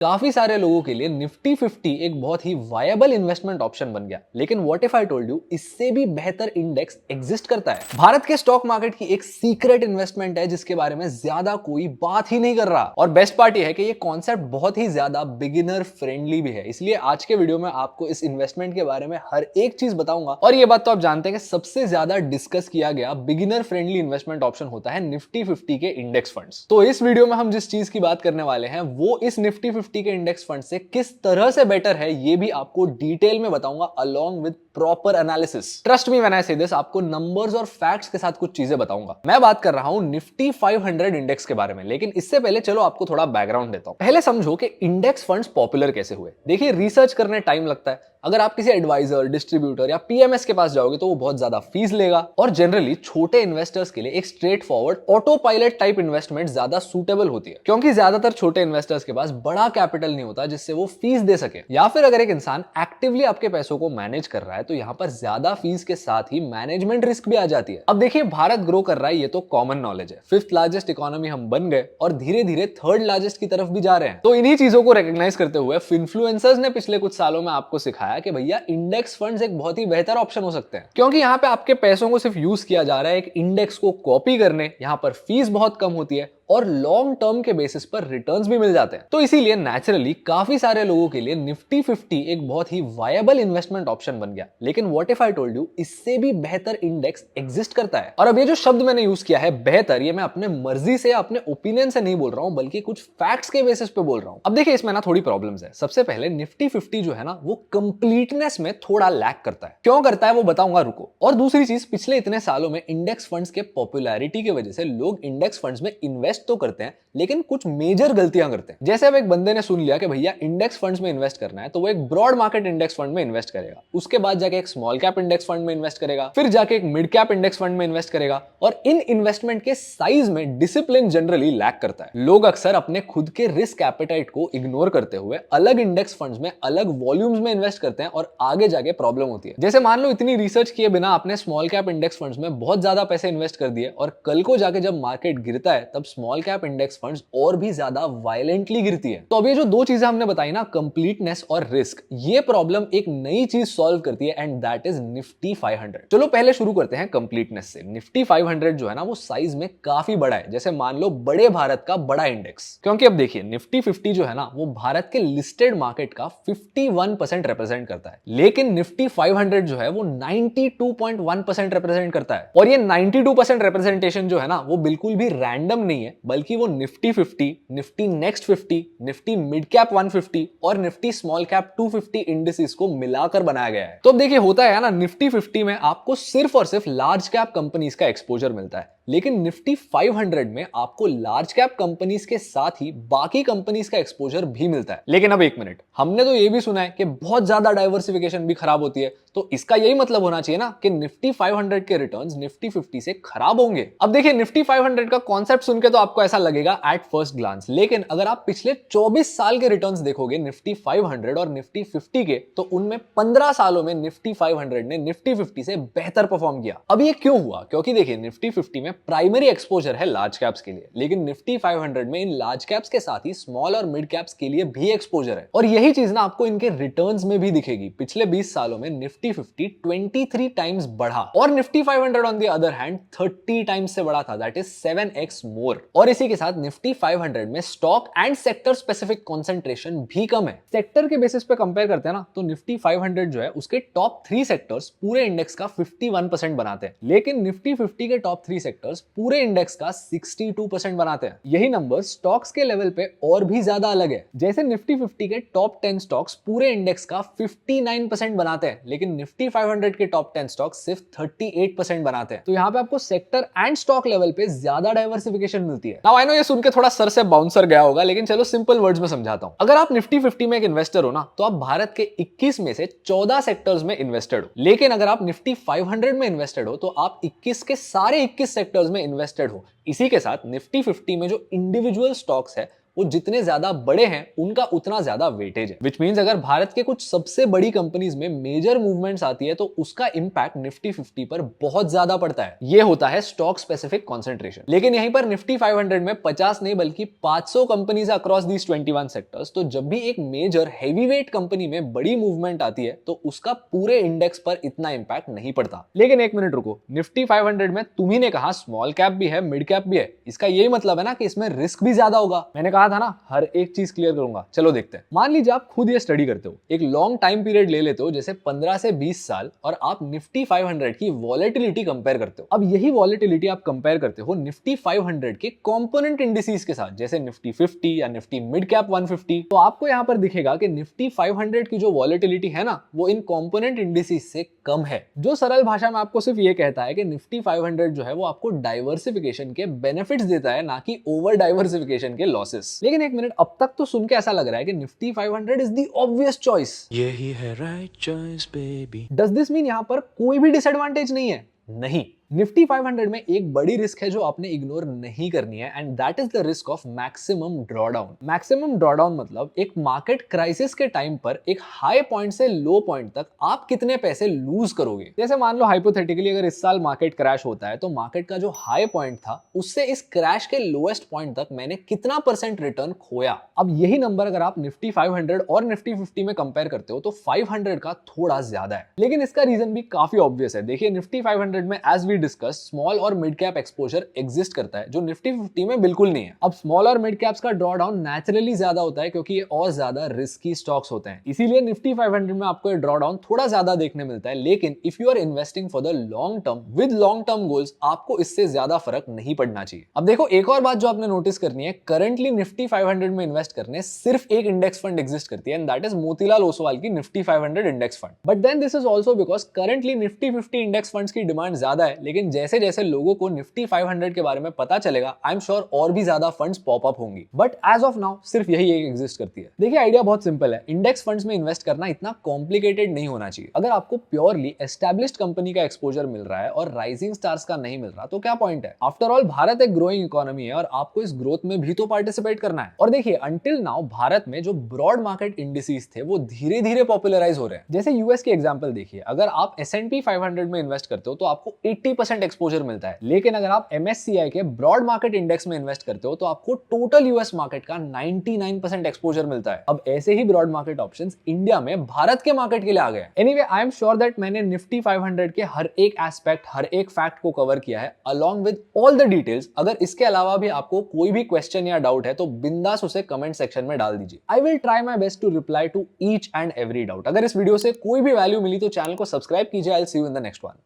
काफी सारे लोगों के लिए निफ्टी 50 एक बहुत ही वायबल इन्वेस्टमेंट ऑप्शन बन गया। लेकिन what if I told you इससे भी बेहतर इंडेक्स एग्जिस्ट करता है। भारत के स्टॉक मार्केट की एक सीक्रेट इन्वेस्टमेंट है जिसके बारे में ज्यादा कोई बात ही नहीं कर रहा। और बेस्ट पार्ट ये है कि ये कॉन्सेप्ट बहुत ही ज्यादा बिगिनर फ्रेंडली भी है। इसलिए आज के वीडियो में आपको इस इन्वेस्टमेंट के बारे में हर एक चीज बताऊंगा। और ये बात तो आप जानते हैं कि सबसे ज्यादा डिस्कस किया गया बिगिनर फ्रेंडली इन्वेस्टमेंट ऑप्शन होता है निफ्टी 50 के इंडेक्स फंड्स। तो इस वीडियो में हम जिस चीज की बात करने वाले हैं वो इस निफ्टी 50 के इंडेक्स फंड से किस तरह से बेटर है, ये भी आपको डिटेल में बताऊंगा along with proper analysis. Trust me when I से दिस, आपको नंबर्स और फैक्ट्स के साथ कुछ चीजें बताऊंगा। मैं बात कर रहा हूं निफ्टी 500 इंडेक्स के बारे में। लेकिन इससे पहले चलो आपको थोड़ा बैकग्राउंड देता हूं। पहले समझो कि इंडेक्स फंड्स पॉपुलर कैसे हुए। देखिए, रिसर्च करने टाइम लगता है। अगर आप किसी एडवाइजर, डिस्ट्रीब्यूटर या पीएमएस के पास जाओगे तो वो बहुत ज्यादा फीस लेगा। और जनरली छोटे इन्वेस्टर्स के लिए एक straight forward auto pilot type investment ज्यादा सूटेबल होती है, क्योंकि ज्यादातर छोटे इन्वेस्टर्स के पास बड़ा कैपिटल नहीं होता जिससे वो फीस दे सके। या फिर अगर एक इंसान एक्टिवली आपके पैसों को मैनेज कर रहा है तो यहाँ पर ज्यादा फीस के साथ ही मैनेजमेंट रिस्क भी आ जाती है। अब देखिए, भारत ग्रो कर रहा है, ये तो कॉमन नॉलेज है। 5th लार्जेस्ट इकोनॉमी हम बन गए और धीरे धीरे 3rd लार्जेस्ट की तरफ भी जा रहे हैं। तो इन्हीं चीजों को रिकॉग्नाइज करते हुए इन्फ्लुएंसर्स ने पिछले कुछ सालों में आपको सिखाया कि भैया इंडेक्स फंड्स एक बहुत ही बेहतर ऑप्शन हो सकते हैं, क्योंकि यहाँ पे आपके पैसों को सिर्फ यूज किया जा रहा है एक इंडेक्स को कॉपी करने। यहाँ पर फीस बहुत कम होती है और लॉन्ग टर्म के बेसिस पर रिटर्न्स भी मिल जाते हैं। तो इसीलिए नेचुरली काफी सारे लोगों के लिए निफ्टी 50 एक बहुत ही वायबल इन्वेस्टमेंट ऑप्शन बन गया। लेकिन what if I told you इससे भी बेहतर इंडेक्स एग्जिस्ट करता है। और अब ये जो शब्द मैंने यूज किया है बेहतर, ये मैं अपने मर्जी से, अपने ओपिनियन से नहीं बोल रहा हूं, बल्कि कुछ फैक्ट्स के बेसिस पे बोल रहा हूं। अब देखिए, इसमें ना थोड़ी प्रॉब्लम्स है। सबसे पहले निफ्टी 50 जो है ना वो कंप्लीटनेस में थोड़ा लैक करता है। क्यों करता है वो बताऊंगा, रुको। और दूसरी चीज, पिछले इतने सालों में इंडेक्स फंड्स के पॉपुलैरिटी की वजह से लोग इंडेक्स फंड्स में इन्वेस्ट तो करते हैं लेकिन कुछ मेजर गलतियां करते हैं। जैसे अब एक बंदे ने सुन लिया कि भैया इंडेक्स फंड्स में इन्वेस्ट करना है तो वो एक ब्रॉड मार्केट इंडेक्स फंड में इन्वेस्ट करेगा, उसके बाद जाके एक स्मॉल कैप इंडेक्स फंड में इन्वेस्ट करेगा, फिर जाके एक मिड कैप इंडेक्स फंड में इन्वेस्ट करेगा। और इन इन्वेस्टमेंट के साइज में डिसिप्लिन जनरली लैक करता है। लोग अक्सर अपने खुद के रिस्क एपेटाइट को इग्नोर करते हुए अलग इंडेक्स फंड्स में अलग वॉल्यूम्स में इन्वेस्ट करते हैं और आगे जाके प्रॉब्लम होती है। जैसे मान लो इतनी रिसर्च किए बिना आपने स्मॉल कैप इंडेक्स फंड्स में बहुत ज्यादा पैसे इन्वेस्ट कर दिए और कल को जाके जब मार्केट गिरता है तब स्मॉल कैप इंडेक्स फंड्स और भी ज्यादा वायलेंटली गिरती है। तो अब ये जो दो चीजें हमने बताई ना, कंप्लीटनेस और रिस्क, ये प्रॉब्लम एक नई चीज सॉल्व करती है एंड दैट इज निफ्टी 500। चलो पहले शुरू करते हैं कंप्लीटनेस से। निफ्टी 500 जो है ना वो साइज में काफी बड़ा है, जैसे मान लो बड़े भारत का बड़ा इंडेक्स। क्योंकि अब देखिए, निफ्टी 50 जो है ना वो भारत के लिस्टेड मार्केट का 51% रिप्रेजेंट करता है, लेकिन निफ्टी 500 जो है वो 92.1% रिप्रेजेंट करता है। और ये 92% रिप्रेजेंटेशन जो है ना वो बिल्कुल भी रैंडम नहीं है, बल्कि वो Nifty 50, Nifty next 50, Nifty mid cap 150 और निफ्टी स्मॉल कैप 250 इंडिसेस को मिलाकर बनाया गया है। तो अब देखिए, होता है ना, निफ्टी 50 में आपको सिर्फ और सिर्फ लार्ज कैप कंपनीज का एक्सपोजर मिलता है, लेकिन निफ्टी 500 में आपको लार्ज कैप कंपनीज के साथ ही बाकी कंपनीज का एक्सपोजर भी मिलता है। लेकिन अब एक मिनट, हमने तो ये भी सुना है कि बहुत ज्यादा डाइवर्सिफिकेशन भी खराब होती है, तो इसका यही मतलब होना चाहिए ना कि निफ्टी 500 के रिटर्न्स निफ्टी 50 से खराब होंगे। अब देखिए, निफ्टी 500 का कॉन्सेप्ट सुन के तो आपको ऐसा लगेगा एट फर्स्ट ग्लांस, लेकिन अगर आप पिछले 24 साल के रिटर्न्स देखोगे निफ्टी 500 और निफ्टी 50 के, तो उनमें 15 सालों में निफ्टी 500 ने निफ्टी 50 से बेहतर परफॉर्म किया। अब ये क्यों हुआ? क्योंकि देखिए, निफ्टी 50 में प्राइमरी एक्सपोजर है लार्ज कैप्स के लिए, लेकिन निफ्टी 500 में इन लार्ज कैप्स के साथ ही स्मॉल और मिड कैप्स के लिए भी एक्सपोजर है। और यही चीज ना आपको इनके रिटर्न्स में भी दिखेगी। पिछले 20 सालों में निफ्टी 50 23 टाइम्स बढ़ा और Nifty 500 on the other hand 30 times से बढ़ा था, दैट इज 7x मोर। और इसी के साथ निफ्टी 500 में stock and sector specific concentration भी कम है। सेक्टर के बेसिस पे कंपेयर करते हैं ना तो निफ्टी 500 जो है उसके टॉप 3 सेक्टर्स पूरे इंडेक्स का 51% बनाते हैं, लेकिन निफ्टी 50 के टॉप 3 सेक्टर्स पूरे इंडेक्स का 62% बनाते हैं। यही नंबर स्टॉक्स के लेवल पे और भी ज्यादा अलग है। जैसे निफ्टी 50 के टॉप 10 स्टॉक्स पूरे इंडेक्स का 59% बनाते हैं, लेकिन निफ्टी 500 के टॉप 10 स्टॉक्स सिर्फ 38% बनाते हैं। तो यहाँ पे आपको सेक्टर एंड स्टॉक लेवल पे ज्यादा डाइवर्सिफिकेशन मिलती है। नाउ आई नो ये सुन के थोड़ा सर से बाउंसर गया होगा, लेकिन चलो सिंपल वर्ड्स में समझाता हूं। अगर आप निफ्टी 50 में एक इन्वेस्टर हो ना तो आप भारत के 21 में से 14 सेक्टर्स में इन्वेस्टेड हो, लेकिन अगर आप निफ्टी 500 में इन्वेस्टेड हो तो आप 21 के सारे 21 सेक्टर्स में इन्वेस्टेड हो। इसी के साथ निफ्टी 50 में जो इंडिविजुअल स्टॉक्स है वो जितने ज्यादा बड़े हैं उनका उतना ज्यादा वेटेज है। विच मींस अगर भारत के कुछ सबसे बड़ी कंपनीज में मेजर मूवमेंट्स आती है तो उसका इंपैक्ट निफ्टी 50 पर बहुत ज्यादा पड़ता है। ये होता है स्टॉक स्पेसिफिक कॉन्सेंट्रेशन। लेकिन यहीं पर निफ्टी 500 में 50 नहीं बल्कि 500 कंपनीज अक्रॉस दीस 21 सेक्टर्स, तो जब भी एक मेजर हैवीवेट कंपनी में बड़ी मूवमेंट आती है तो उसका पूरे इंडेक्स पर इतना इंपैक्ट नहीं पड़ता। लेकिन एक मिनट रुको, निफ्टी 500 में तुम्ही ने कहा स्मॉल कैप भी है, मिड कैप भी है, इसका यही मतलब है ना कि इसमें रिस्क भी ज्यादा होगा। मैंने कहा था ना हर एक चीज क्लियर करूंगा। चलो देखते हैं। मान लीजिए आप खुद ये स्टडी करते हो, एक लॉन्ग टाइम पीरियड ले लेते हो जैसे 15 से 20 साल, और आप निफ्टी 500 की वॉलेटिलिटी कंपेयर करते हो। अब यही वॉलेटिलिटी आप कंपेयर करते हो निफ्टी 500 के कंपोनेंट इंडिसेस के साथ, जैसे निफ्टी 50 या निफ्टी मिड कैप 150, तो आपको यहां पर दिखेगा कि निफ्टी 500 की जो वॉलेटिलिटी है ना वो इन कंपोनेंट इंडिसेस से कम है। जो सरल भाषा में आपको सिर्फ ये कहता है कि निफ्टी 500 जो है वो आपको डाइवर्सिफिकेशन के बेनिफिट्स देता है, ना कि ओवर डाइवर्सिफिकेशन के लॉसेस। लेकिन एक मिनट, अब तक तो सुन के ऐसा लग रहा है कि Nifty 500 is the obvious choice. यही है right choice baby. Does this mean यहां पर कोई भी डिसएडवांटेज नहीं है? नहीं। निफ्टी 500 में एक बड़ी रिस्क है जो आपने इग्नोर नहीं करनी है, and that is the risk of maximum drawdown. Maximum drawdown मतलब एक मार्केट क्राइसिस के टाइम पर एक हाई पॉइंट से लो पॉइंट तक आप कितने पैसे लूज करोगे। जैसे मान लो हाइपोथेटिकली अगर इस साल मार्केट क्रैश होता है तो मार्केट का जो हाई पॉइंट था उससे इस क्रैश के लोएस्ट पॉइंट तक मैंने कितना % रिटर्न खोया। अब यही नंबर अगर आप निफ्टी 500 और निफ्टी 50 में कंपेयर करते हो तो 500 का थोड़ा ज्यादा है। लेकिन इसका रीजन भी काफी ऑब्वियस है। देखिए निफ्टी 500 में एज वी डिस्कस स्मॉल और मिड कैप एक्सपोजर एग्जिस्ट करता है जो निफ्टी 50 में बिल्कुल नहीं है। अब स्मॉल और मिड कैप्स का ड्रॉ डाउन नेचुरली ज्यादा होता है क्योंकि ये और ज्यादा रिस्की स्टॉक्स होते हैं, इसीलिए निफ्टी 500 में आपको ये ड्रॉ डाउन थोड़ा ज्यादा देखने मिलता है। लेकिन if you are investing for the long term with long term goals, आपको इससे ज्यादा फर्क नहीं पड़ना चाहिए। अब देखो एक और बात जो आपने नोटिस करनी है, करंटली निफ्टी 500 में इन्वेस्ट करने सिर्फ एक इंडेक्स फंड एग्जिस्ट करती है, and that is Motilal Oswal की Nifty 500 index fund. But then this is also because currently Nifty 50 index funds की डिमांड ज्यादा है, लेकिन जैसे जैसे लोगों को निफ्टी 500 के बारे में पता चलेगा, आई एम श्योर और भी ज्यादा फंड्स पॉप अप होंगी। बट एज ऑफ नाउ सिर्फ यही एक एग्जिस्ट करती है। देखिए आइडिया बहुत सिंपल है, इंडेक्स फंड्स में इन्वेस्ट करना इतना कॉम्प्लिकेटेड नहीं होना चाहिए। अगर आपको प्योरली एस्टैब्लिश्ड कंपनी का एक्सपोजर मिल रहा है और राइजिंग स्टार्स का नहीं मिल रहा तो क्या पॉइंट है। आफ्टर ऑल भारत एक ग्रोइंग इकोनॉमी है और आपको इस ग्रोथ में भी तो पार्टिसिपेट करना है। और देखिए अंटिल नाउ भारत में जो ब्रॉड मार्केट इंडिसेस थे वो धीरे धीरे पॉपुलराइज हो रहे हैं। जैसे यूएस की एग्जांपल देखिए, अगर आप S&P 500 में इन्वेस्ट करते हो तो आपको 80% एक्सपोजर मिलता है, लेकिन अगर आप MSCI के ब्रॉड मार्केट इंडेक्स में इन्वेस्ट करते हो तो आपको टोटल यूएस मार्केट का 99% एक्सपोजर मिलता है। अब ऐसे ही ब्रॉड मार्केट ऑप्शंस इंडिया में भारत के मार्केट के लिए आ गए। Anyway I am sure that मैंने निफ्टी 500 के हर एक एस्पेक्ट, हर एक फैक्ट को कवर किया है along with all the details. अगर इसके अलावा भी आपको कोई भी क्वेश्चन या डाउट है तो बिंदास उसे कमेंट सेक्शन में डाल दीजिए। I will try my best to reply to each and every doubt. अगर इस वीडियो से कोई भी वैल्यू मिली तो चैनल को सब्सक्राइब कीजिए। I will see you in the next one.